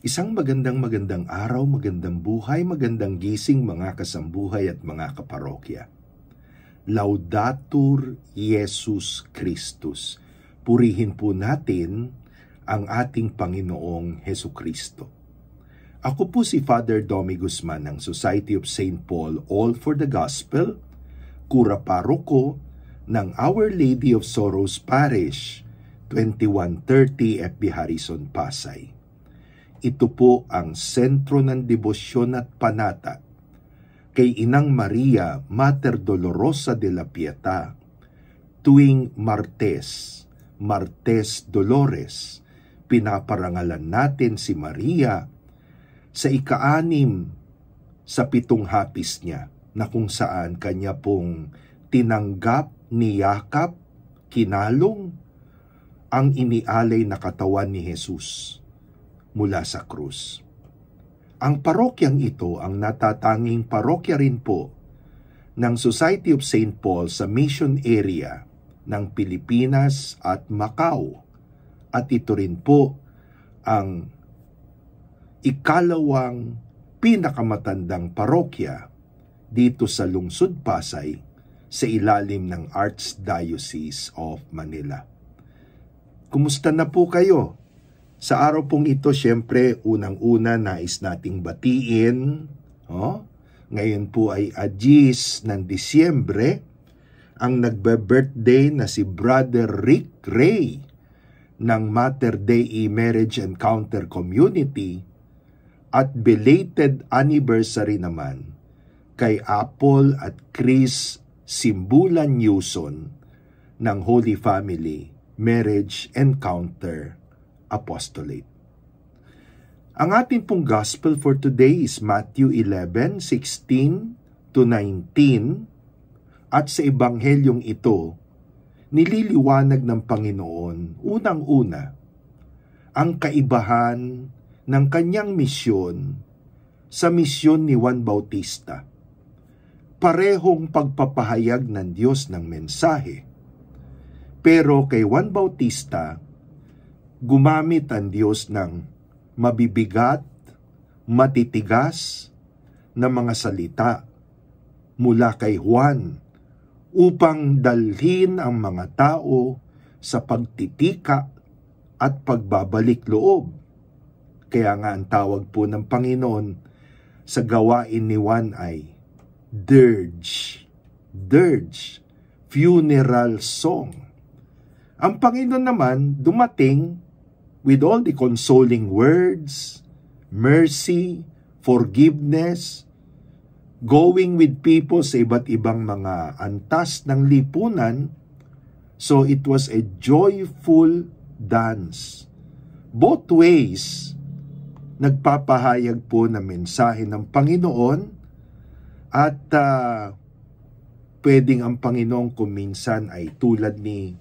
Isang magandang araw, magandang buhay, magandang gising mga kasambuhay at mga kaparokya. Laudatur Jesus Christus. Purihin po natin ang ating Panginoong Hesukristo. Ako po si Father Domi Guzman ng Society of St. Paul All for the Gospel, Kura Paroko ng Our Lady of Sorrows Parish, 2130 FB Harrison, Pasay. Ito po ang sentro ng debosyon at panata kay Inang Maria, Mater Dolorosa de la Pieta, tuwing Martes Dolores, pinaparangalan natin si Maria sa ika-6 sa 7 hapis niya na kung saan kanya pong tinanggap, niyakap, kinalong ang inialay na katawan ni Jesus mula sa krus. Ang parokyang ito ang natatanging parokya rin po ng Society of St. Paul sa mission area ng Pilipinas at Macau. At ito rin po ang ikalawang pinakamatandang parokya dito sa lungsod Pasay sa ilalim ng Archdiocese of Manila. Kumusta na po kayo? Sa araw pong ito, syempre, unang-una nais nating batiin. Ngayon po ay 10 ng Disyembre, ang nagbe-birthday na si Brother Rick Ray ng Mater Dei Marriage Encounter Community at belated anniversary naman kay Apple at Chris Simbulan Newson ng Holy Family Marriage Encounter Apostolate. Ang ating pong gospel for today is Matthew 11:16 to 19, at sa ebanghelyong ito, nililiwanag ng Panginoon unang-una ang kaibahan ng kanyang misyon sa misyon ni Juan Bautista. Parehong pagpapahayag ng Diyos ng mensahe, pero kay Juan Bautista, gumamit ang Diyos ng mabibigat, matitigas na mga salita mula kay Juan upang dalhin ang mga tao sa pagtitika at pagbabalik loob. Kaya nga ang tawag po ng Panginoon sa gawain ni Juan ay dirge, funeral song. Ang Panginoon naman dumating with all the consoling words, mercy, forgiveness, going with people sa iba't ibang mga antas ng lipunan. So it was a joyful dance. Both ways, nagpapahayag po ng mensahe ng Panginoon at pwedeng ang Panginoon kuminsan ay tulad ni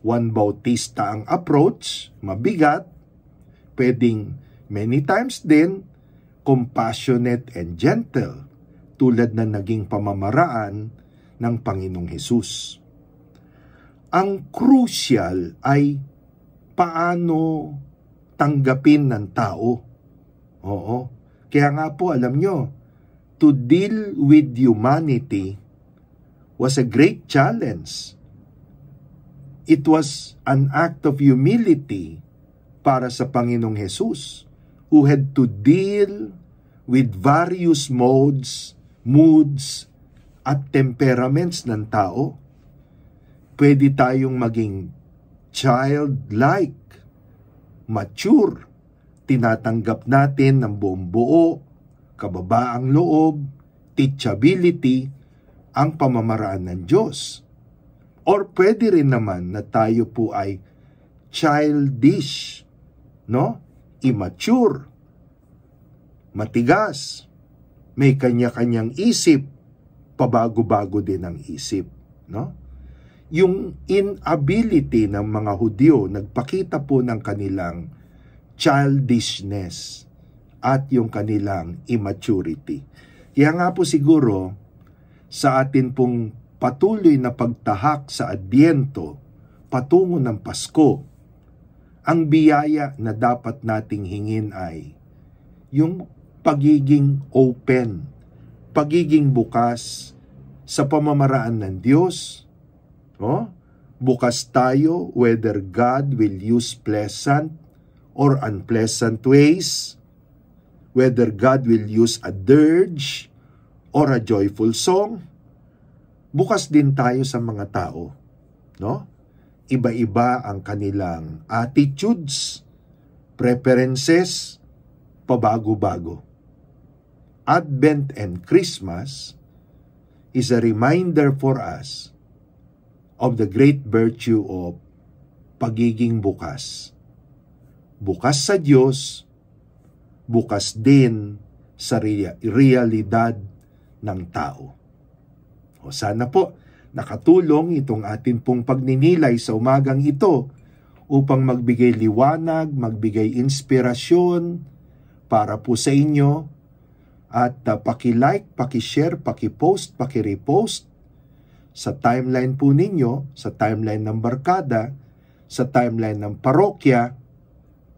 Juan Bautista ang approach, mabigat, pwedeng many times din, compassionate and gentle, tulad na naging pamamaraan ng Panginoong Hesus. Ang crucial ay paano tanggapin ng tao. Kaya nga po, alam nyo, to deal with humanity was a great challenge. It was an act of humility para sa Panginoong Hesus, who had to deal with various moods, at temperaments ng tao. Pwede tayong maging childlike, mature, tinatanggap natin ng buong buo, kababaang loob, teachability, ang pamamaraan ng Diyos. Or pwede rin naman na tayo po ay childish, immature, matigas, may kanya-kanyang isip, pabago-bago din ang isip. Yung inability ng mga Hudyo, nagpakita po ng kanilang childishness at yung kanilang immaturity. Kaya nga po siguro, sa atin pong patuloy na pagtahak sa Adbyento, patungo ng Pasko, ang biyaya na dapat nating hingin ay yung pagiging open, pagiging bukas sa pamamaraan ng Diyos. Oh, bukas tayo whether God will use pleasant or unpleasant ways, whether God will use a dirge or a joyful song. Bukas din tayo sa mga tao, no? Iba-iba ang kanilang attitudes, preferences, pabago-bago. Advent and Christmas is a reminder for us of the great virtue of pagiging bukas. Bukas sa Diyos, bukas din sa realidad ng tao. O sana po nakatulong itong atin pong pagninilay sa umagang ito upang magbigay liwanag, magbigay inspirasyon para po sa inyo at paki-like, paki-share, paki-post, paki-repost sa timeline po ninyo, sa timeline ng barkada, sa timeline ng parokya,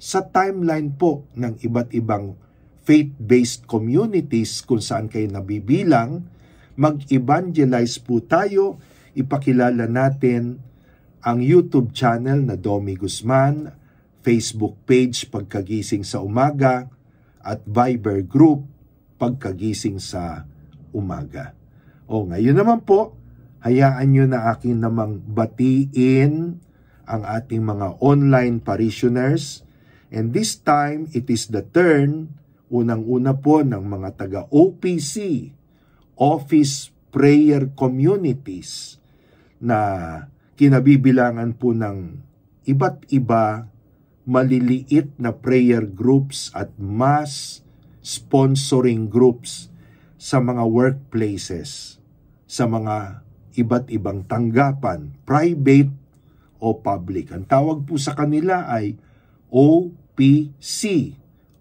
sa timeline po ng iba't ibang faith-based communities kung saan kayo nabibilang. Mag-evangelize po tayo, ipakilala natin ang YouTube channel na Domi Guzman, Facebook page Pagkagising sa Umaga, at Viber group Pagkagising sa Umaga. O ngayon naman po, hayaan nyo na akin namang batiin ang ating mga online parishioners, and this time it is the turn, unang-una po ng mga taga-OPC, Office Prayer Communities, na kinabibilangan po ng iba't iba maliliit na prayer groups at mass sponsoring groups sa mga workplaces, sa mga iba't ibang tanggapan, private o public. Ang tawag po sa kanila ay OPC,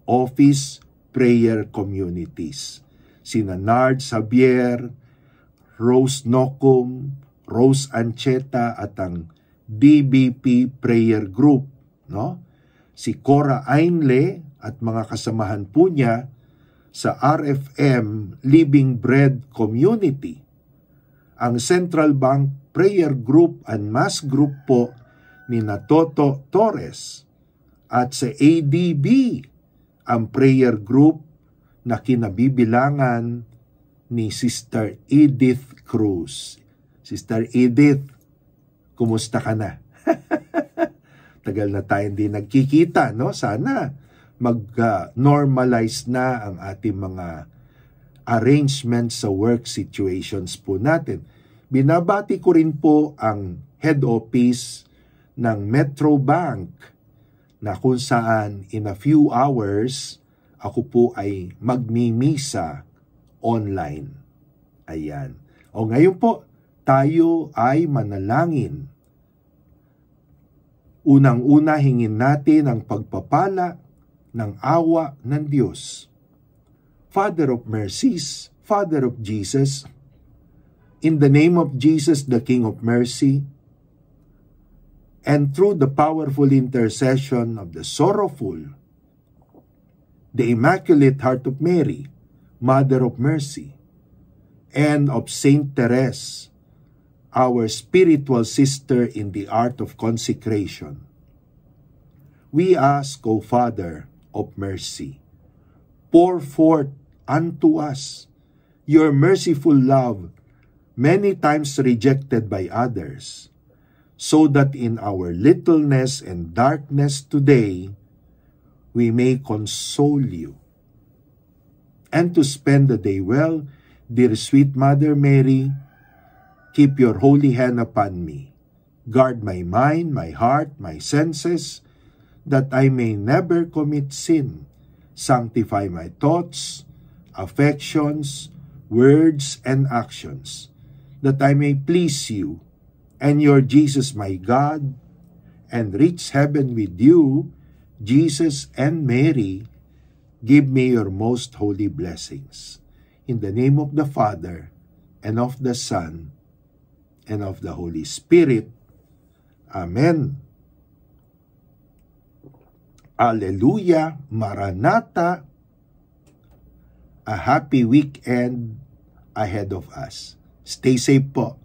Office Prayer Communities. Sina Nard Xavier, Rose Nocum, Rose Ancheta at ang DBP Prayer Group, no? Si Cora Ainle at mga kasamahan po niya sa RFM Living Bread Community. Ang Central Bank Prayer Group and Mass Group po ni Toto Torres, at sa ADB ang prayer group na kinabibilangan ni Sister Edith Cruz. Sister Edith, kumusta ka na? Tagal na tayo hindi nagkikita, no? Sana mag-normalize na ang ating mga arrangements sa work situations po natin. Binabati ko rin po ang head office ng Metro Bank na kung saan in a few hours ako po ay magmimisa online. Ayan. O ngayon po, tayo ay manalangin. Unang-una, hingin natin ang pagpapala ng awa ng Diyos. Father of mercies, Father of Jesus, in the name of Jesus, the King of mercy, and through the powerful intercession of the sorrowful, the Immaculate Heart of Mary, Mother of Mercy, and of Saint Therese, our spiritual sister in the art of consecration, we ask, O Father of mercy, pour forth unto us your merciful love, many times rejected by others, so that in our littleness and darkness today, we may console you. And to spend the day well, dear sweet Mother Mary, keep your holy hand upon me. Guard my mind, my heart, my senses, that I may never commit sin. Sanctify my thoughts, affections, words, and actions, that I may please you and your Jesus my God, and reach heaven with you, Jesus and Mary. Give me your most holy blessings. In the name of the Father, and of the Son, and of the Holy Spirit. Amen. Alleluia, Maranatha, a happy weekend ahead of us. Stay safe po.